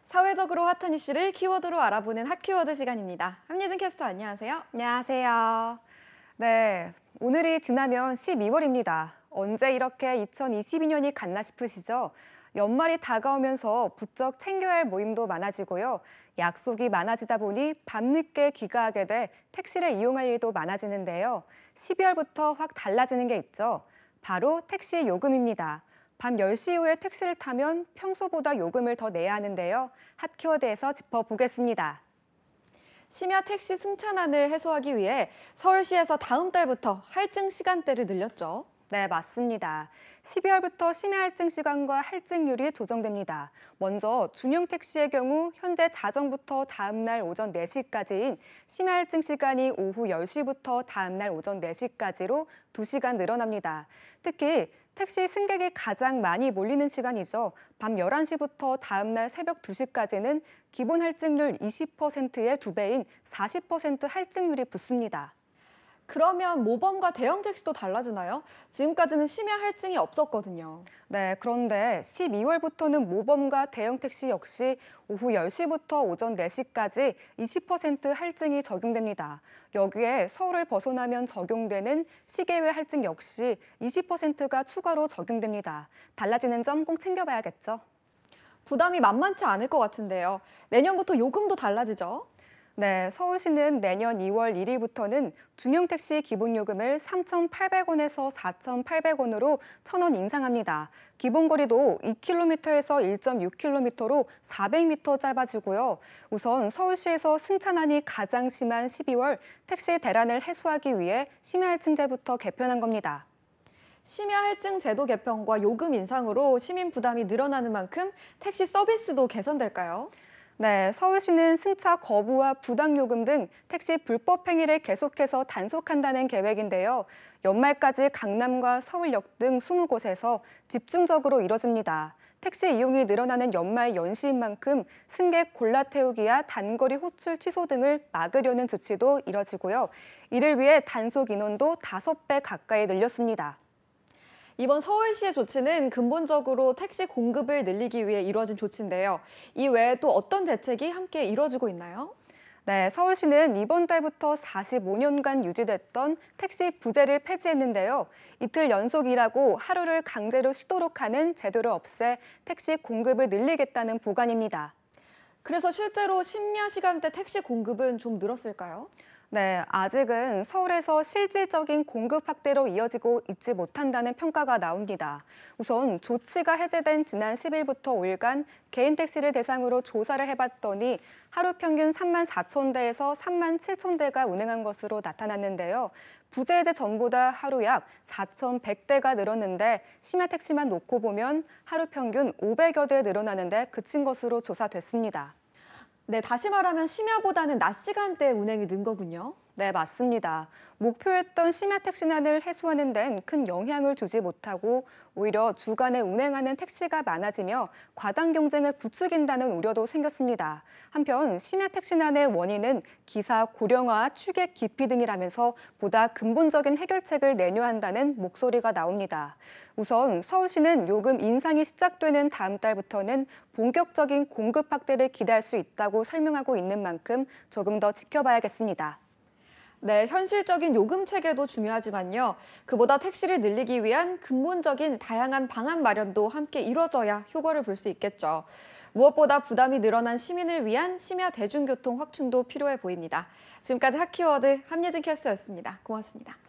사회적으로 핫한 이슈를 키워드로 알아보는 핫키워드 시간입니다. 함예진 캐스터 안녕하세요. 안녕하세요. 네, 오늘이 지나면 12월입니다. 언제 이렇게 2022년이 갔나 싶으시죠? 연말이 다가오면서 부쩍 챙겨야 할 모임도 많아지고요. 약속이 많아지다 보니 밤늦게 귀가하게 돼 택시를 이용할 일도 많아지는데요. 12월부터 확 달라지는 게 있죠. 바로 택시 요금입니다. 밤 10시 이후에 택시를 타면 평소보다 요금을 더 내야 하는데요. 핫키워드에서 짚어보겠습니다. 심야 택시 승차난을 해소하기 위해 서울시에서 다음 달부터 할증 시간대를 늘렸죠. 네, 맞습니다. 12월부터 심야 할증 시간과 할증률이 조정됩니다. 먼저 중형 택시의 경우 현재 자정부터 다음 날 오전 4시까지인 심야 할증 시간이 오후 10시부터 다음 날 오전 4시까지로 2시간 늘어납니다. 특히 택시 승객이 가장 많이 몰리는 시간이죠. 밤 11시부터 다음 날 새벽 2시까지는 기본 할증률 20%의 2배인 40% 할증률이 붙습니다. 그러면 모범과 대형 택시도 달라지나요? 지금까지는 심야 할증이 없었거든요. 네, 그런데 12월부터는 모범과 대형 택시 역시 오후 10시부터 오전 4시까지 20% 할증이 적용됩니다. 여기에 서울을 벗어나면 적용되는 시계외 할증 역시 20%가 추가로 적용됩니다. 달라지는 점 꼭 챙겨봐야겠죠. 부담이 만만치 않을 것 같은데요. 내년부터 요금도 달라지죠? 네, 서울시는 내년 2월 1일부터는 중형 택시 기본요금을 3,800원에서 4,800원으로 1,000원 인상합니다. 기본거리도 2km에서 1.6km로 400m 짧아지고요. 우선 서울시에서 승차난이 가장 심한 12월 택시 대란을 해소하기 위해 심야할증제부터 개편한 겁니다. 심야 할증 제도 개편과 요금 인상으로 시민 부담이 늘어나는 만큼 택시 서비스도 개선될까요? 네, 서울시는 승차 거부와 부당요금 등 택시 불법 행위를 계속해서 단속한다는 계획인데요. 연말까지 강남과 서울역 등 20곳에서 집중적으로 이뤄집니다. 택시 이용이 늘어나는 연말 연시인 만큼 승객 골라 태우기와 단거리 호출 취소 등을 막으려는 조치도 이뤄지고요. 이를 위해 단속 인원도 5배 가까이 늘렸습니다. 이번 서울시의 조치는 근본적으로 택시 공급을 늘리기 위해 이루어진 조치인데요. 이 외에 또 어떤 대책이 함께 이루어지고 있나요? 네, 서울시는 이번 달부터 45년간 유지됐던 택시 부재를 폐지했는데요. 이틀 연속 일하고 하루를 강제로 쉬도록 하는 제도를 없애 택시 공급을 늘리겠다는 보관입니다. 그래서 실제로 심야 시간대 택시 공급은 좀 늘었을까요? 네, 아직은 서울에서 실질적인 공급 확대로 이어지고 있지 못한다는 평가가 나옵니다. 우선 조치가 해제된 지난 10일부터 5일간 개인 택시를 대상으로 조사를 해봤더니 하루 평균 3만 4천 대에서 3만 7천 대가 운행한 것으로 나타났는데요. 부재 해제 전보다 하루 약 4,100대가 늘었는데 심야 택시만 놓고 보면 하루 평균 500여 대 늘어나는데 그친 것으로 조사됐습니다. 네, 다시 말하면 심야보다는 낮 시간대에 운행이 는 거군요. 네, 맞습니다. 목표했던 심야 택시난을 해소하는 데는 큰 영향을 주지 못하고 오히려 주간에 운행하는 택시가 많아지며 과당 경쟁을 부추긴다는 우려도 생겼습니다. 한편 심야 택시난의 원인은 기사 고령화, 취객 기피 등이라면서 보다 근본적인 해결책을 내놓아야 한다는 목소리가 나옵니다. 우선 서울시는 요금 인상이 시작되는 다음 달부터는 본격적인 공급 확대를 기대할 수 있다고 설명하고 있는 만큼 조금 더 지켜봐야겠습니다. 네, 현실적인 요금 체계도 중요하지만요. 그보다 택시를 늘리기 위한 근본적인 다양한 방안 마련도 함께 이뤄져야 효과를 볼 수 있겠죠. 무엇보다 부담이 늘어난 시민을 위한 심야 대중교통 확충도 필요해 보입니다. 지금까지 핫키워드 함예진 캐스터였습니다. 고맙습니다.